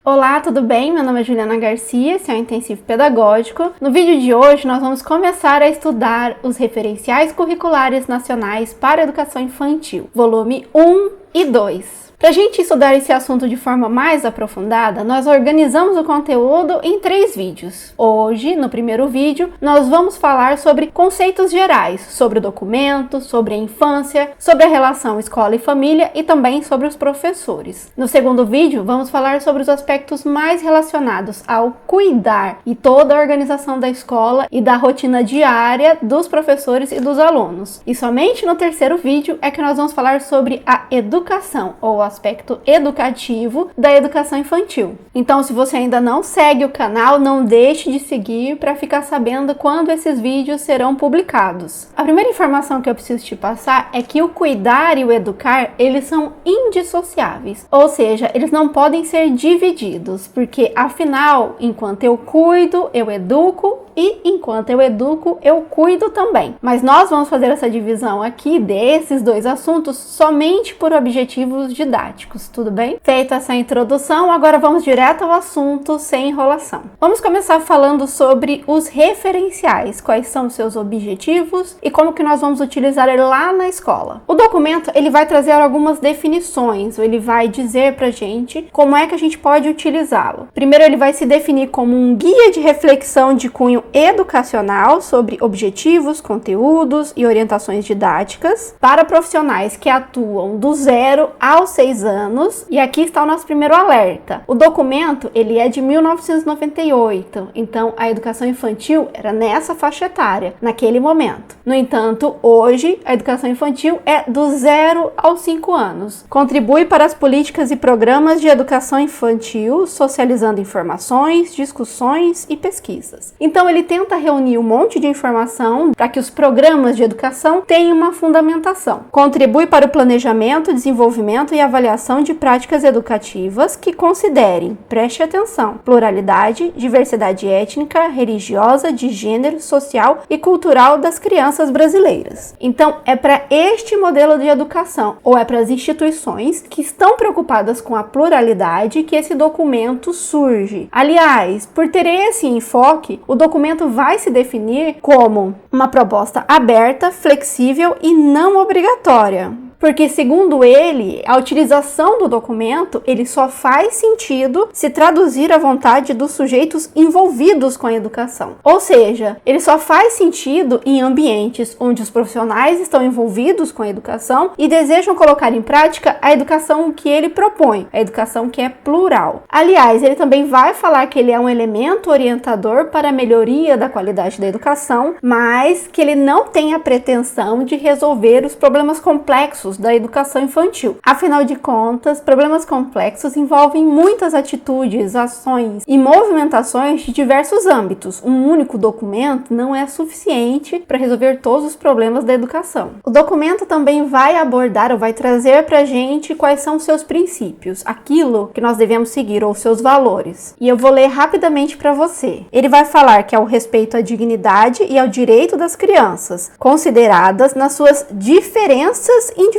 Olá, tudo bem? Meu nome é Juliana Garcia, esse é o Intensivo Pedagógico. No vídeo de hoje, nós vamos começar a estudar os referenciais curriculares nacionais para a educação infantil, volume 1 e 2. Para a gente estudar esse assunto de forma mais aprofundada, nós organizamos o conteúdo em 3 vídeos. Hoje, no primeiro vídeo, nós vamos falar sobre conceitos gerais, sobre o documento, sobre a infância, sobre a relação escola e família e também sobre os professores. No segundo vídeo, vamos falar sobre os aspectos mais relacionados ao cuidar e toda a organização da escola e da rotina diária dos professores e dos alunos. E somente no terceiro vídeo é que nós vamos falar sobre a educação, ou aspecto educativo da educação infantil. Então, se você ainda não segue o canal, não deixe de seguir para ficar sabendo quando esses vídeos serão publicados. A primeira informação que eu preciso te passar é que o cuidar e o educar, eles são indissociáveis, ou seja, eles não podem ser divididos, porque afinal, enquanto eu cuido, eu educo, e enquanto eu educo, eu cuido também. Mas nós vamos fazer essa divisão aqui desses dois assuntos somente por objetivos didáticos, tudo bem? Feita essa introdução, agora vamos direto ao assunto, sem enrolação. Vamos começar falando sobre os referenciais, quais são os seus objetivos e como que nós vamos utilizar ele lá na escola. O documento, ele vai trazer algumas definições, ele vai dizer pra gente como é que a gente pode utilizá-lo. Primeiro, ele vai se definir como um guia de reflexão de cunho educacional sobre objetivos, conteúdos e orientações didáticas para profissionais que atuam do 0 aos 6 anos. E aqui está o nosso primeiro alerta. O documento, ele é de 1998, então a educação infantil era nessa faixa etária, naquele momento. No entanto, hoje a educação infantil é do 0 aos 5 anos. Contribui para as políticas e programas de educação infantil, socializando informações, discussões e pesquisas. Então ele tenta reunir um monte de informação para que os programas de educação tenham uma fundamentação. Contribui para o planejamento, desenvolvimento e avaliação de práticas educativas que considerem, preste atenção, pluralidade, diversidade étnica, religiosa, de gênero, social e cultural das crianças brasileiras. Então, é para este modelo de educação, ou é para as instituições que estão preocupadas com a pluralidade que esse documento surge. Aliás, por ter esse enfoque, o documento vai se definir como uma proposta aberta, flexível e não obrigatória. Porque, segundo ele, a utilização do documento, ele só faz sentido se traduzir a vontade dos sujeitos envolvidos com a educação. Ou seja, ele só faz sentido em ambientes onde os profissionais estão envolvidos com a educação e desejam colocar em prática a educação que ele propõe, a educação que é plural. Aliás, ele também vai falar que ele é um elemento orientador para a melhoria da qualidade da educação, mas que ele não tem a pretensão de resolver os problemas complexos da educação infantil. Afinal de contas, problemas complexos envolvem muitas atitudes, ações e movimentações de diversos âmbitos. Um único documento não é suficiente para resolver todos os problemas da educação. O documento também vai abordar ou vai trazer para a gente quais são os seus princípios, aquilo que nós devemos seguir ou seus valores. E eu vou ler rapidamente para você. Ele vai falar que é o respeito à dignidade e ao direito das crianças, consideradas nas suas diferenças individuais,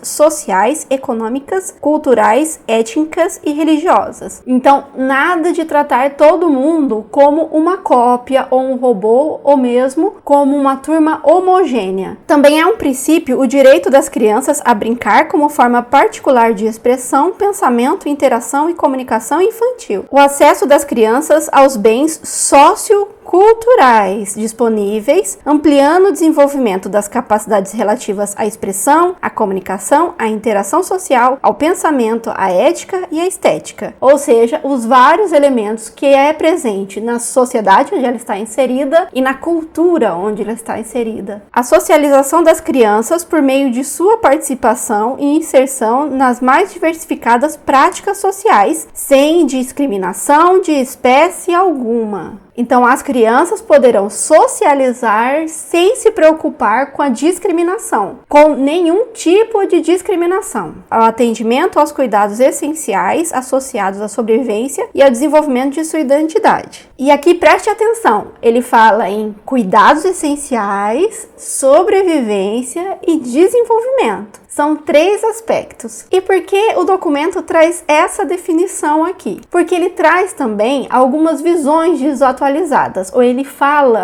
sociais, econômicas, culturais, étnicas e religiosas. Então, nada de tratar todo mundo como uma cópia ou um robô, ou mesmo como uma turma homogênea. Também é um princípio o direito das crianças a brincar como forma particular de expressão, pensamento, interação e comunicação infantil. O acesso das crianças aos bens socioculturais disponíveis, ampliando o desenvolvimento das capacidades relativas à expressão, à comunicação, à interação social, ao pensamento, à ética e à estética. Ou seja, os vários elementos que é presente na sociedade onde ela está inserida e na cultura onde ela está inserida. A socialização das crianças por meio de sua participação e inserção nas mais diversificadas práticas sociais, sem discriminação de espécie alguma. Então, as crianças poderão socializar sem se preocupar com a discriminação, com nenhum tipo de discriminação. Ao atendimento aos cuidados essenciais associados à sobrevivência e ao desenvolvimento de sua identidade. E aqui preste atenção, ele fala em cuidados essenciais, sobrevivência e desenvolvimento. São 3 aspectos. E por que o documento traz essa definição aqui? Porque ele traz também algumas visões desatualizadas, ou ele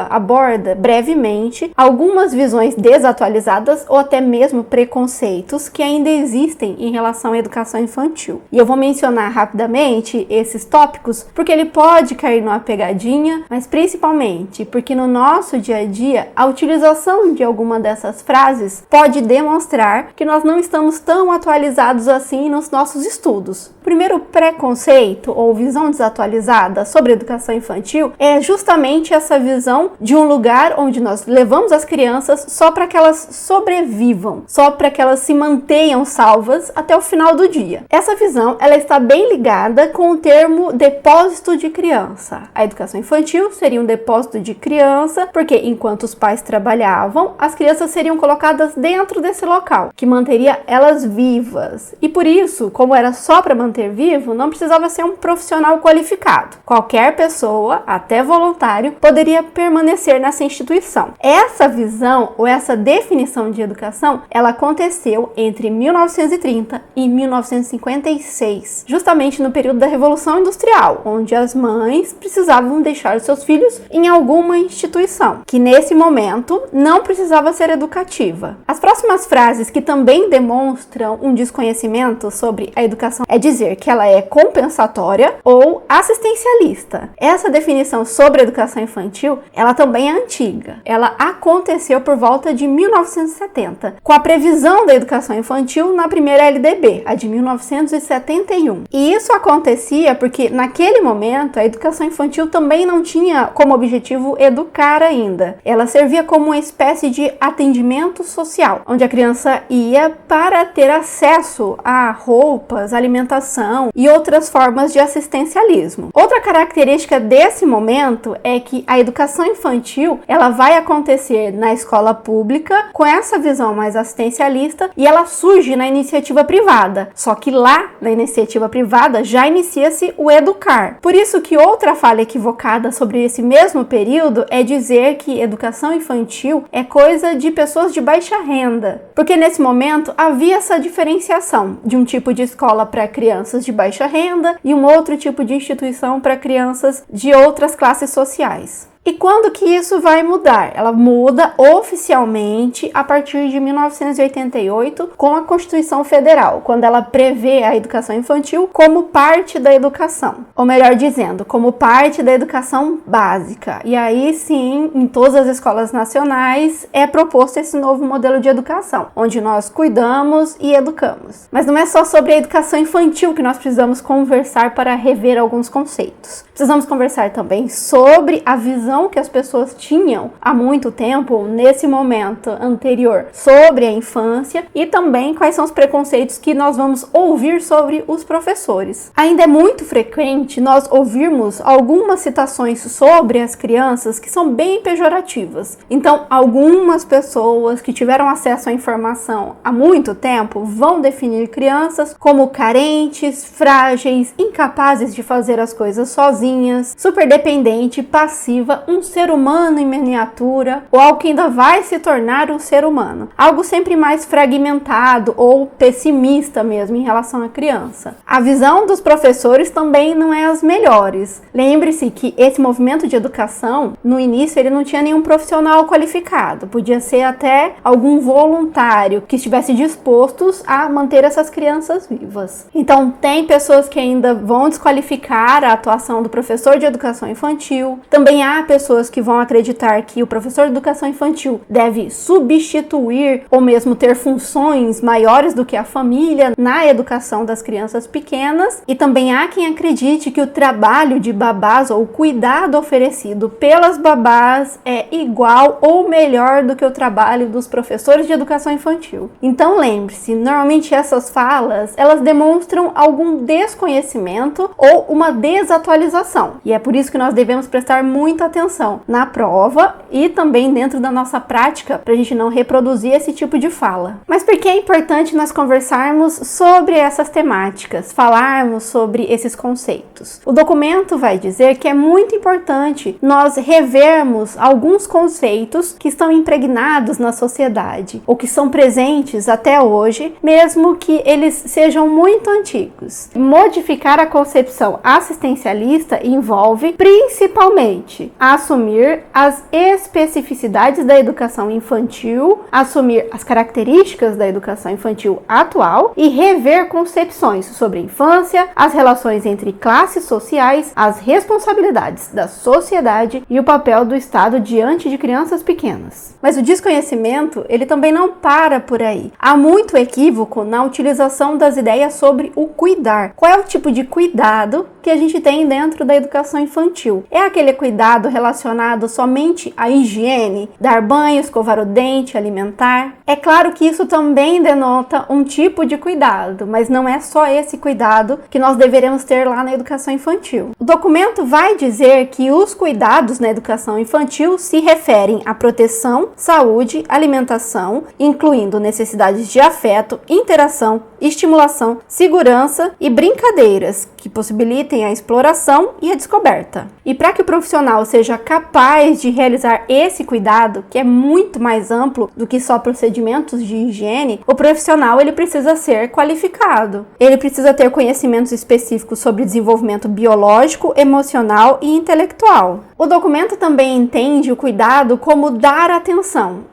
aborda brevemente algumas visões desatualizadas ou até mesmo preconceitos que ainda existem em relação à educação infantil. E eu vou mencionar rapidamente esses tópicos porque ele pode cair numa pegadinha, mas principalmente porque no nosso dia a dia a utilização de alguma dessas frases pode demonstrar que nós não estamos tão atualizados assim nos nossos estudos. O primeiro preconceito ou visão desatualizada sobre a educação infantil é justamente essa visão de um lugar onde nós levamos as crianças só para que elas sobrevivam, só para que elas se mantenham salvas até o final do dia. Essa visão, ela está bem ligada com o termo depósito de criança. A educação infantil seria um depósito de criança, porque enquanto os pais trabalhavam, as crianças seriam colocadas dentro desse local, que manteria elas vivas. E por isso, como era só para manter vivo, não precisava ser um profissional qualificado. Qualquer pessoa, até voluntário, poderia permanecer nessa instituição. Essa visão ou essa definição de educação, ela aconteceu entre 1930 e 1956, justamente no período da Revolução Industrial, onde as mães precisavam deixar seus filhos em alguma instituição, que nesse momento não precisava ser educativa. As próximas frases que também demonstram um desconhecimento sobre a educação é dizer que ela é compensatória ou assistencialista. Essa definição sobre a educação infantil, ela também é antiga. Ela aconteceu por volta de 1970, com a previsão da educação infantil na primeira LDB, a de 1971. E isso acontecia porque naquele momento a educação infantil também não tinha como objetivo educar ainda. Ela servia como uma espécie de atendimento social, onde a criança ia para ter acesso a roupas, alimentação e outras formas de assistencialismo. Outra característica desse momento é que a educação infantil, ela vai acontecer na escola pública com essa visão mais assistencialista e ela surge na iniciativa privada. Só que lá, na iniciativa privada, já inicia-se o educar. Por isso que outra falha equivocada sobre esse mesmo período é dizer que educação infantil é coisa de pessoas de baixa renda. Porque nesse momento havia essa diferenciação de um tipo de escola para crianças de baixa renda e um outro tipo de instituição para crianças de outras classes sociais. E quando que isso vai mudar? Ela muda oficialmente a partir de 1988 com a Constituição Federal, quando ela prevê a educação infantil como parte da educação. Ou melhor dizendo, como parte da educação básica. E aí sim, em todas as escolas nacionais é proposto esse novo modelo de educação, onde nós cuidamos e educamos. Mas não é só sobre a educação infantil que nós precisamos conversar para rever alguns conceitos. Precisamos conversar também sobre a visão que as pessoas tinham há muito tempo, nesse momento anterior, sobre a infância e também quais são os preconceitos que nós vamos ouvir sobre os professores. Ainda é muito frequente nós ouvirmos algumas citações sobre as crianças que são bem pejorativas. Então, algumas pessoas que tiveram acesso à informação há muito tempo vão definir crianças como carentes, frágeis, incapazes de fazer as coisas sozinhas, superdependente, passiva, um ser humano em miniatura, ou algo que ainda vai se tornar um ser humano. Algo sempre mais fragmentado ou pessimista mesmo em relação à criança. A visão dos professores também não é as melhores. Lembre-se que esse movimento de educação, no início, ele não tinha nenhum profissional qualificado. Podia ser até algum voluntário que estivesse dispostos a manter essas crianças vivas. Então, tem pessoas que ainda vão desqualificar a atuação do professor de educação infantil. Também há pessoas que vão acreditar que o professor de educação infantil deve substituir ou mesmo ter funções maiores do que a família na educação das crianças pequenas. E também há quem acredite que o trabalho de babás ou o cuidado oferecido pelas babás é igual ou melhor do que o trabalho dos professores de educação infantil. Então lembre-se, normalmente essas falas, elas demonstram algum desconhecimento ou uma desatualização educação. E é por isso que nós devemos prestar muita atenção na prova e também dentro da nossa prática, para a gente não reproduzir esse tipo de fala. Mas por que é importante nós conversarmos sobre essas temáticas, falarmos sobre esses conceitos? O documento vai dizer que é muito importante nós revermos alguns conceitos que estão impregnados na sociedade, ou que são presentes até hoje, mesmo que eles sejam muito antigos. Modificar a concepção assistencialista envolve principalmente assumir as especificidades da educação infantil, assumir as características da educação infantil atual e rever concepções sobre a infância, as relações entre classes sociais, as responsabilidades da sociedade e o papel do Estado diante de crianças pequenas. Mas o desconhecimento, ele também não para por aí. Há muito equívoco na utilização das ideias sobre o cuidar. Qual é o tipo de cuidado que a gente tem dentro da educação infantil? É aquele cuidado relacionado somente à higiene, dar banho, escovar o dente, alimentar? É claro que isso também denota um tipo de cuidado, mas não é só esse cuidado que nós deveremos ter lá na educação infantil. O documento vai dizer que os cuidados na educação infantil se referem à proteção, saúde, alimentação, incluindo necessidades de afeto, interação, estimulação, segurança e brincadeiras que possibilitem a exploração e a descoberta. E para que o profissional seja capaz de realizar esse cuidado, que é muito mais amplo do que só procedimentos de higiene, o profissional ele precisa ser qualificado. Ele precisa ter conhecimentos específicos sobre desenvolvimento biológico, emocional e intelectual. O documento também entende o cuidado como dar atenção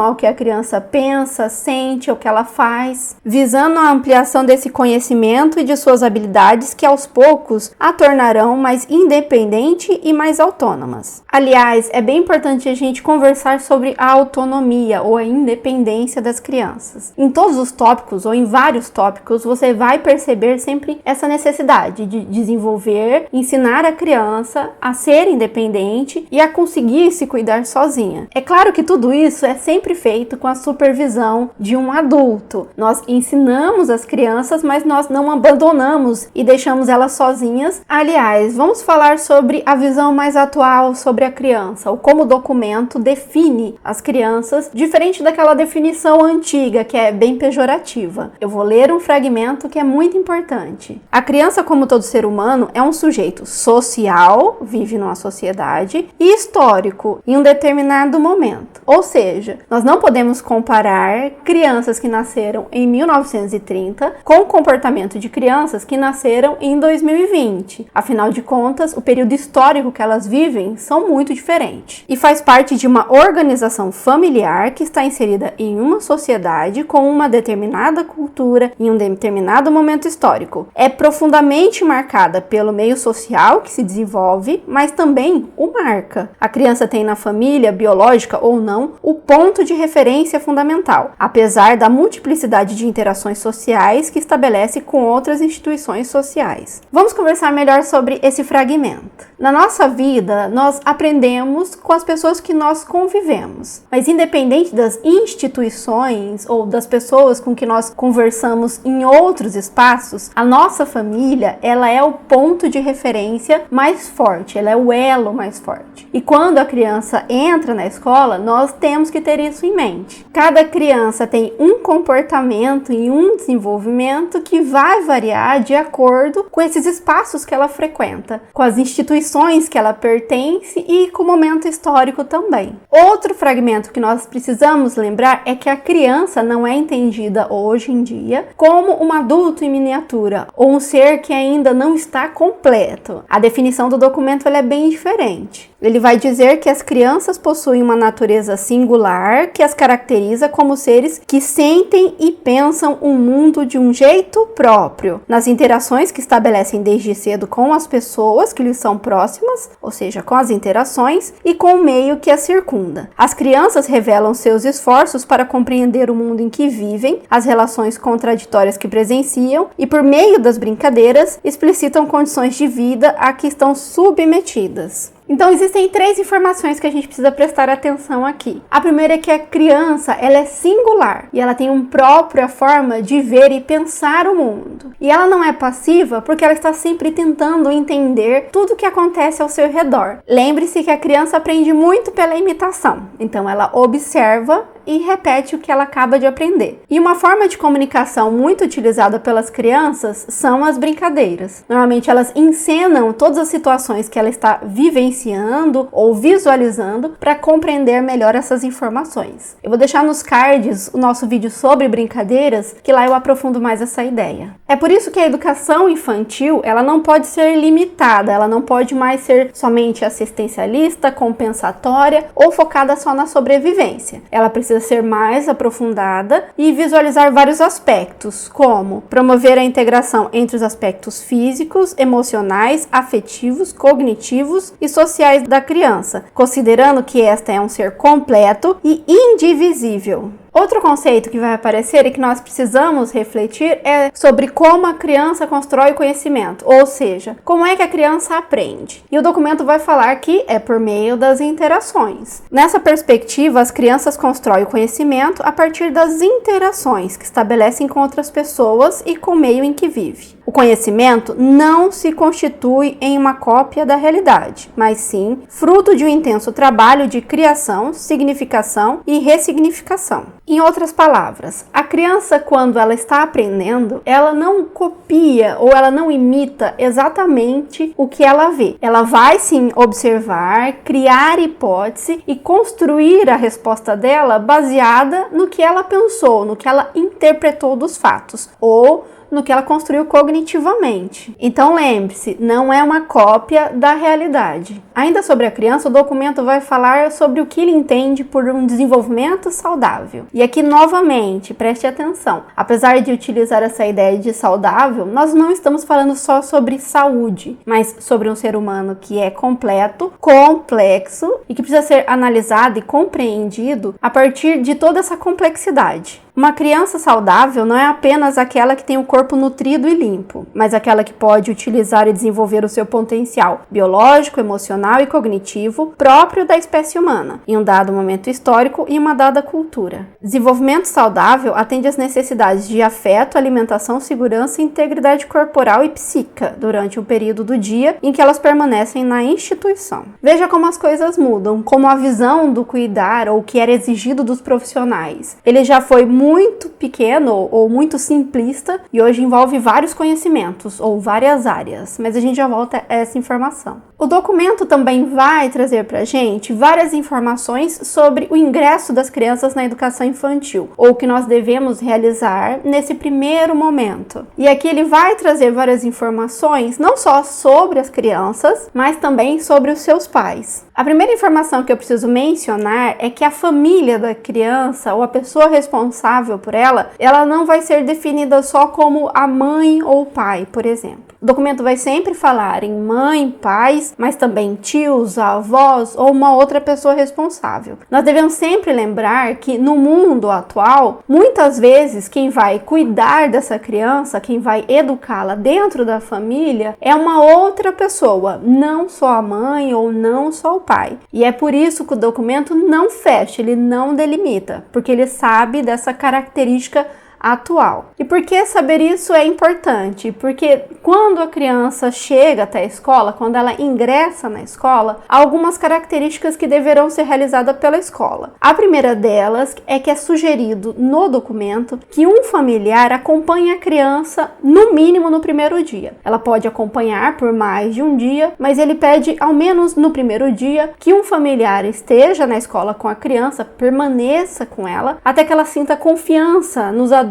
ao que a criança pensa, sente, ao que ela faz, visando a ampliação desse conhecimento e de suas habilidades que aos poucos a tornarão mais independente e mais autônomas. Aliás, é bem importante a gente conversar sobre a autonomia ou a independência das crianças. Em todos os tópicos ou em vários tópicos, você vai perceber sempre essa necessidade de desenvolver, ensinar a criança a ser independente e a conseguir se cuidar sozinha. É claro que tudo isso é sempre feito com a supervisão de um adulto. Nós ensinamos as crianças, mas nós não abandonamos e deixamos elas sozinhas. Aliás, vamos falar sobre a visão mais atual sobre a criança, ou como o documento define as crianças, diferente daquela definição antiga, que é bem pejorativa. Eu vou ler um fragmento que é muito importante. A criança, como todo ser humano, é um sujeito social, vive numa sociedade, e histórico, em um determinado momento. Ou seja, nós não podemos comparar crianças que nasceram em 1930 com o comportamento de crianças que nasceram em 2020. Afinal de contas, o período histórico que elas vivem são muito diferentes. E faz parte de uma organização familiar que está inserida em uma sociedade com uma determinada cultura em um determinado momento histórico. É profundamente marcada pelo meio social que se desenvolve, mas também o marca. A criança tem na família, biológica ou não, o ponto de referência fundamental, apesar da multiplicidade de interações sociais que estabelece com outras instituições sociais. Vamos conversar melhor sobre esse fragmento. Na nossa vida, nós aprendemos com as pessoas que nós convivemos, mas independente das instituições ou das pessoas com que nós conversamos em outros espaços, a nossa família, ela é o ponto de referência mais forte, ela é o elo mais forte. E quando a criança entra na escola, nós temos que ter isso em mente. Cada criança tem um comportamento e um desenvolvimento que vai variar de acordo com esses espaços que ela frequenta, com as instituições que ela pertence e com o momento histórico também. Outro fragmento que nós precisamos lembrar é que a criança não é entendida hoje em dia como um adulto em miniatura ou um ser que ainda não está completo. A definição do documento ela é bem diferente. Ele vai dizer que as crianças possuem uma natureza singular que as caracteriza como seres que sentem e pensam o mundo de um jeito próprio, nas interações que estabelecem desde cedo com as pessoas que lhes são próximas, ou seja, com as interações, e com o meio que as circunda. As crianças revelam seus esforços para compreender o mundo em que vivem, as relações contraditórias que presenciam e, por meio das brincadeiras, explicitam condições de vida a que estão submetidas. Então existem 3 informações que a gente precisa prestar atenção aqui. A primeira é que a criança, ela é singular e ela tem uma própria forma de ver e pensar o mundo. E ela não é passiva porque ela está sempre tentando entender tudo o que acontece ao seu redor. Lembre-se que a criança aprende muito pela imitação. Então ela observa e repete o que ela acaba de aprender. E uma forma de comunicação muito utilizada pelas crianças são as brincadeiras. Normalmente elas encenam todas as situações que ela está vivenciando ou visualizando para compreender melhor essas informações. Eu vou deixar nos cards o nosso vídeo sobre brincadeiras, que lá eu aprofundo mais essa ideia. É por isso que a educação infantil, ela não pode ser limitada, ela não pode mais ser somente assistencialista, compensatória ou focada só na sobrevivência. Ela precisa ser mais aprofundada e visualizar vários aspectos, como promover a integração entre os aspectos físicos, emocionais, afetivos, cognitivos e sociais da criança, considerando que esta é um ser completo e indivisível. Outro conceito que vai aparecer e que nós precisamos refletir é sobre como a criança constrói o conhecimento, ou seja, como é que a criança aprende. E o documento vai falar que é por meio das interações. Nessa perspectiva, as crianças constroem o conhecimento a partir das interações que estabelecem com outras pessoas e com o meio em que vive. O conhecimento não se constitui em uma cópia da realidade, mas sim fruto de um intenso trabalho de criação, significação e ressignificação. Em outras palavras, a criança, quando ela está aprendendo, ela não copia ou ela não imita exatamente o que ela vê. Ela vai sim observar, criar hipótese e construir a resposta dela baseada no que ela pensou, no que ela interpretou dos fatos ou no que ela construiu cognitivamente. Então lembre-se, não é uma cópia da realidade. Ainda sobre a criança, o documento vai falar sobre o que ele entende por um desenvolvimento saudável. E aqui novamente, preste atenção, apesar de utilizar essa ideia de saudável, nós não estamos falando só sobre saúde, mas sobre um ser humano que é completo, complexo e que precisa ser analisado e compreendido a partir de toda essa complexidade. Uma criança saudável não é apenas aquela que tem o corpo nutrido e limpo, mas aquela que pode utilizar e desenvolver o seu potencial biológico, emocional e cognitivo próprio da espécie humana, em um dado momento histórico e uma dada cultura. Desenvolvimento saudável atende às necessidades de afeto, alimentação, segurança e integridade corporal e psíquica durante o período do dia em que elas permanecem na instituição. Veja como as coisas mudam, como a visão do cuidar ou o que era exigido dos profissionais. Ele já foi muito pequeno ou muito simplista e hoje envolve vários conhecimentos ou várias áreas, mas a gente já volta a essa informação. O documento também vai trazer para a gente várias informações sobre o ingresso das crianças na educação infantil, ou o que nós devemos realizar nesse primeiro momento. E aqui ele vai trazer várias informações, não só sobre as crianças, mas também sobre os seus pais. A primeira informação que eu preciso mencionar é que a família da criança ou a pessoa responsável por ela não vai ser definida só como a mãe ou o pai, por exemplo. O documento vai sempre falar em mãe, pais, mas também tios, avós ou uma outra pessoa responsável. Nós devemos sempre lembrar que no mundo atual, muitas vezes quem vai cuidar dessa criança, quem vai educá-la dentro da família é uma outra pessoa, não só a mãe ou não só o pai. E é por isso que o documento não fecha, ele não delimita, porque ele sabe dessa característica atual. E por que saber isso é importante? Porque quando a criança chega até a escola, quando ela ingressa na escola, há algumas características que deverão ser realizadas pela escola. A primeira delas é que é sugerido no documento que um familiar acompanhe a criança no mínimo no primeiro dia. Ela pode acompanhar por mais de um dia, mas ele pede ao menos no primeiro dia que um familiar esteja na escola com a criança, permaneça com ela, até que ela sinta confiança nos adultos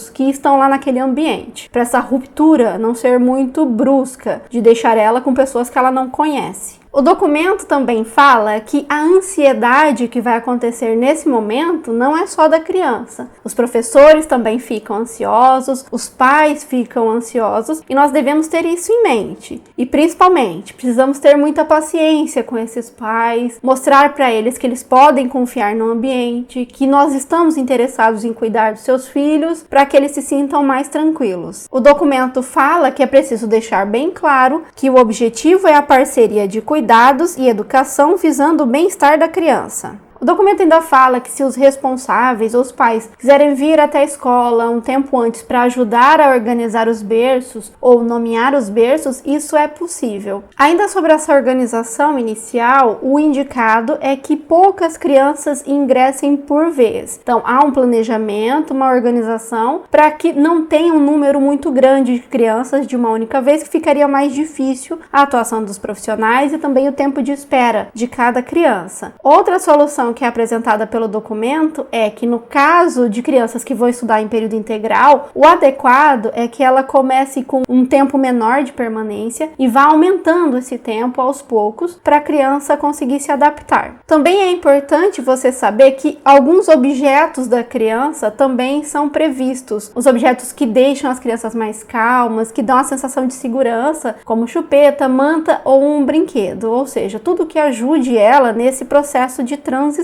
que estão lá naquele ambiente, para essa ruptura não ser muito brusca, de deixar ela com pessoas que ela não conhece. O documento também fala que a ansiedade que vai acontecer nesse momento não é só da criança. Os professores também ficam ansiosos, os pais ficam ansiosos e nós devemos ter isso em mente. E principalmente, precisamos ter muita paciência com esses pais, mostrar para eles que eles podem confiar no ambiente, que nós estamos interessados em cuidar dos seus filhos para que eles se sintam mais tranquilos. O documento fala que é preciso deixar bem claro que o objetivo é a parceria de cuidar cuidados e educação visando o bem-estar da criança. O documento ainda fala que se os responsáveis ou os pais quiserem vir até a escola um tempo antes para ajudar a organizar os berços ou nomear os berços, isso é possível. Ainda sobre essa organização inicial, o indicado é que poucas crianças ingressem por vez. Então, há um planejamento, uma organização, para que não tenha um número muito grande de crianças de uma única vez, que ficaria mais difícil a atuação dos profissionais e também o tempo de espera de cada criança. Outra solução que é apresentada pelo documento é que no caso de crianças que vão estudar em período integral, o adequado é que ela comece com um tempo menor de permanência e vá aumentando esse tempo aos poucos para a criança conseguir se adaptar. Também é importante você saber que alguns objetos da criança também são previstos. Os objetos que deixam as crianças mais calmas, que dão a sensação de segurança, como chupeta, manta ou um brinquedo, ou seja, tudo que ajude ela nesse processo de transição.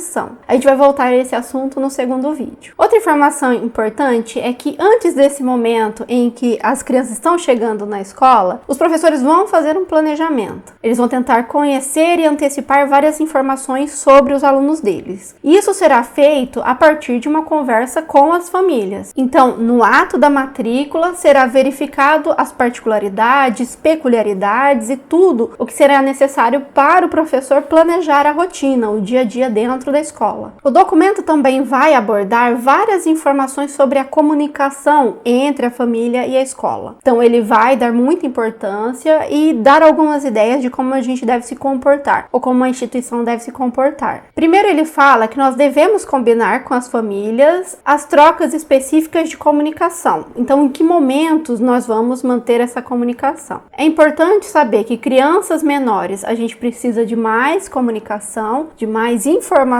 A gente vai voltar a esse assunto no segundo vídeo. Outra informação importante é que antes desse momento em que as crianças estão chegando na escola, os professores vão fazer um planejamento. Eles vão tentar conhecer e antecipar várias informações sobre os alunos deles. Isso será feito a partir de uma conversa com as famílias. Então, no ato da matrícula, será verificado as particularidades, peculiaridades e tudo o que será necessário para o professor planejar a rotina, o dia a dia dentro da escola. O documento também vai abordar várias informações sobre a comunicação entre a família e a escola. Então, ele vai dar muita importância e dar algumas ideias de como a gente deve se comportar, ou como a instituição deve se comportar. Primeiro, ele fala que nós devemos combinar com as famílias as trocas específicas de comunicação. Então, em que momentos nós vamos manter essa comunicação? É importante saber que crianças menores, a gente precisa de mais comunicação, de mais informação,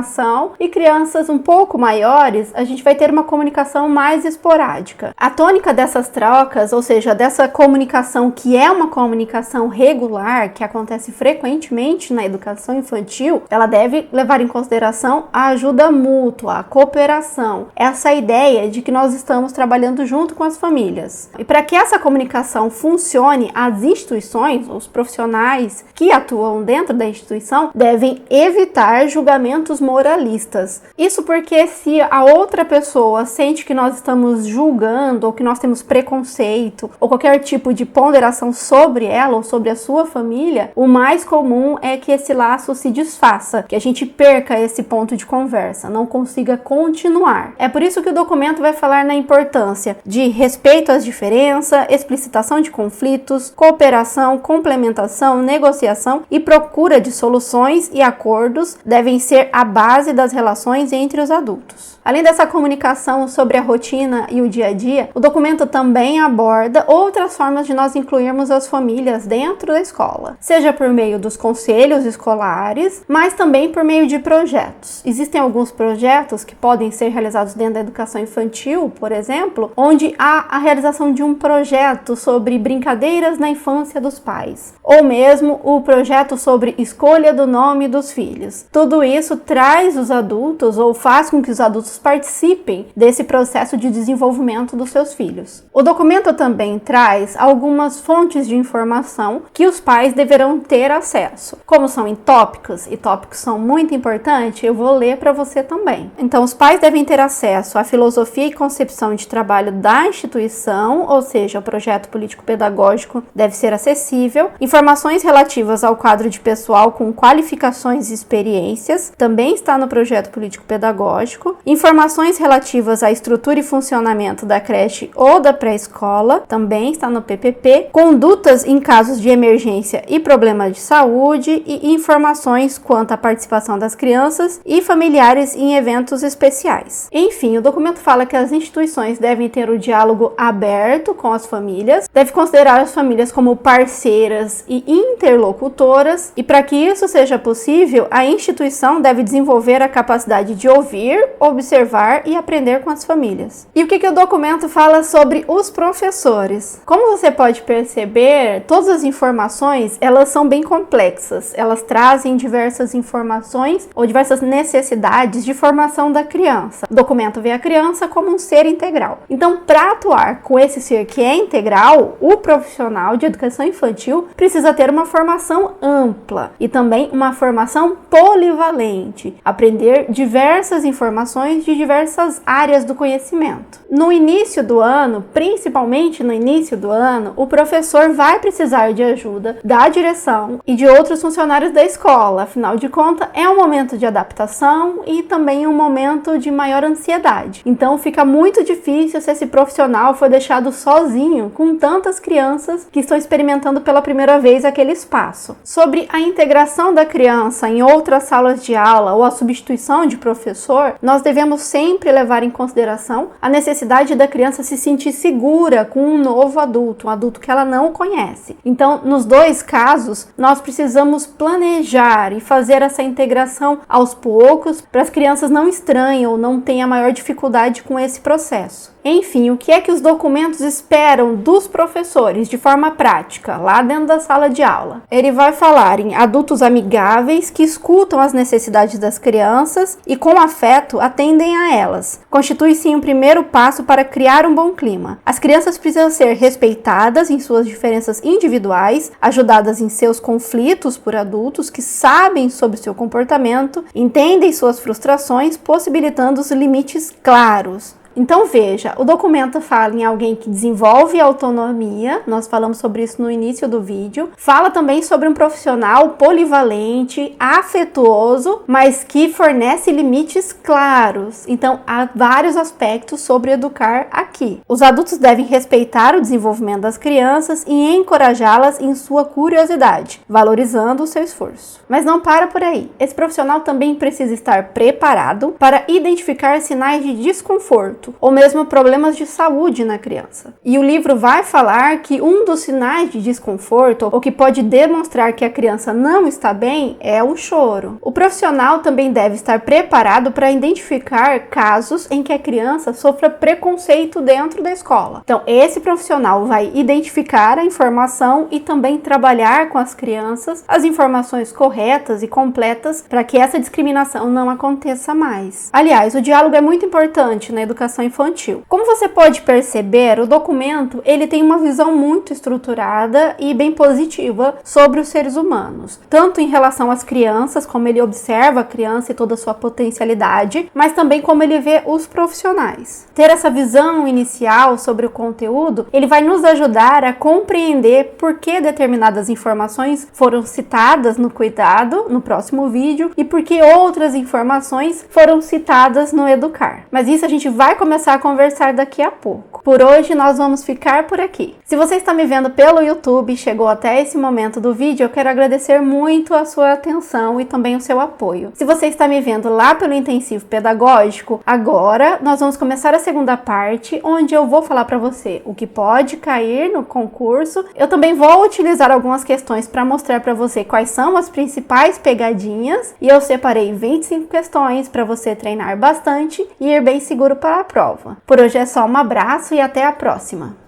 e crianças um pouco maiores, a gente vai ter uma comunicação mais esporádica. A tônica dessas trocas, ou seja, dessa comunicação que é uma comunicação regular, que acontece frequentemente na educação infantil, ela deve levar em consideração a ajuda mútua, a cooperação, essa ideia de que nós estamos trabalhando junto com as famílias. E para que essa comunicação funcione, as instituições, os profissionais que atuam dentro da instituição, devem evitar julgamentos moralistas. Isso porque se a outra pessoa sente que nós estamos julgando ou que nós temos preconceito ou qualquer tipo de ponderação sobre ela ou sobre a sua família, o mais comum é que esse laço se desfaça, que a gente perca esse ponto de conversa, não consiga continuar. É por isso que o documento vai falar na importância de respeito às diferenças, explicitação de conflitos, cooperação, complementação, negociação e procura de soluções e acordos devem ser a base das relações entre os adultos. Além dessa comunicação sobre a rotina e o dia a dia, o documento também aborda outras formas de nós incluirmos as famílias dentro da escola, seja por meio dos conselhos escolares, mas também por meio de projetos. Existem alguns projetos que podem ser realizados dentro da educação infantil, por exemplo, onde há a realização de um projeto sobre brincadeiras na infância dos pais, ou mesmo o projeto sobre escolha do nome dos filhos. Tudo isso traz os adultos ou faz com que os adultos participem desse processo de desenvolvimento dos seus filhos. O documento também traz algumas fontes de informação que os pais deverão ter acesso. Como são em tópicos, e tópicos são muito importantes, eu vou ler para você também. Então, os pais devem ter acesso à filosofia e concepção de trabalho da instituição, ou seja, o projeto político-pedagógico deve ser acessível. Informações relativas ao quadro de pessoal com qualificações e experiências também está no projeto político-pedagógico. Informações relativas à estrutura e funcionamento da creche ou da pré-escola também está no PPP. Condutas em casos de emergência e problema de saúde e informações quanto à participação das crianças e familiares em eventos especiais. Enfim, o documento fala que as instituições devem ter o diálogo aberto com as famílias, deve considerar as famílias como parceiras e interlocutoras, e para que isso seja possível, a instituição deve desenvolver a capacidade de ouvir, observar observar e aprender com as famílias. E o que o documento fala sobre os professores? Como você pode perceber, todas as informações, elas são bem complexas. Elas trazem diversas informações ou diversas necessidades de formação da criança. O documento vê a criança como um ser integral. Então, para atuar com esse ser que é integral, o profissional de educação infantil precisa ter uma formação ampla e também uma formação polivalente, aprender diversas informações de diversas áreas do conhecimento. No início do ano, principalmente no início do ano, o professor vai precisar de ajuda da direção e de outros funcionários da escola. Afinal de contas, é um momento de adaptação e também um momento de maior ansiedade. Então, fica muito difícil se esse profissional for deixado sozinho com tantas crianças que estão experimentando pela primeira vez aquele espaço. Sobre a integração da criança em outras salas de aula ou a substituição de professor, nós devemos sempre levar em consideração a necessidade da criança se sentir segura com um novo adulto, um adulto que ela não conhece. Então, nos dois casos, nós precisamos planejar e fazer essa integração aos poucos para as crianças não estranhem ou não tenham maior dificuldade com esse processo. Enfim, o que é que os documentos esperam dos professores de forma prática, lá dentro da sala de aula? Ele vai falar em adultos amigáveis que escutam as necessidades das crianças e com afeto atendem a elas. Constitui-se um primeiro passo para criar um bom clima. As crianças precisam ser respeitadas em suas diferenças individuais, ajudadas em seus conflitos por adultos que sabem sobre seu comportamento, entendem suas frustrações, possibilitando os limites claros. Então veja, o documento fala em alguém que desenvolve autonomia, nós falamos sobre isso no início do vídeo, fala também sobre um profissional polivalente, afetuoso, mas que fornece limites claros. Então há vários aspectos sobre educar aqui. Os adultos devem respeitar o desenvolvimento das crianças e encorajá-las em sua curiosidade, valorizando o seu esforço. Mas não para por aí. Esse profissional também precisa estar preparado para identificar sinais de desconforto ou mesmo problemas de saúde na criança. E o livro vai falar que um dos sinais de desconforto, ou que pode demonstrar que a criança não está bem, é o choro. O profissional também deve estar preparado para identificar casos em que a criança sofra preconceito dentro da escola. Então, esse profissional vai identificar a informação e também trabalhar com as crianças as informações corretas e completas para que essa discriminação não aconteça mais. Aliás, o diálogo é muito importante na educação infantil. Como você pode perceber, o documento ele tem uma visão muito estruturada e bem positiva sobre os seres humanos, tanto em relação às crianças, como ele observa a criança e toda a sua potencialidade, mas também como ele vê os profissionais. Ter essa visão inicial sobre o conteúdo, ele vai nos ajudar a compreender por que determinadas informações foram citadas no cuidado, no próximo vídeo, e por que outras informações foram citadas no educar. Mas isso a gente vai começar a conversar daqui a pouco. Por hoje nós vamos ficar por aqui. Se você está me vendo pelo YouTube e chegou até esse momento do vídeo, eu quero agradecer muito a sua atenção e também o seu apoio. Se você está me vendo lá pelo intensivo pedagógico, agora nós vamos começar a segunda parte, onde eu vou falar para você o que pode cair no concurso. Eu também vou utilizar algumas questões para mostrar para você quais são as principais pegadinhas, e eu separei 25 questões para você treinar bastante e ir bem seguro para a prova. Por hoje é só, um abraço e até a próxima!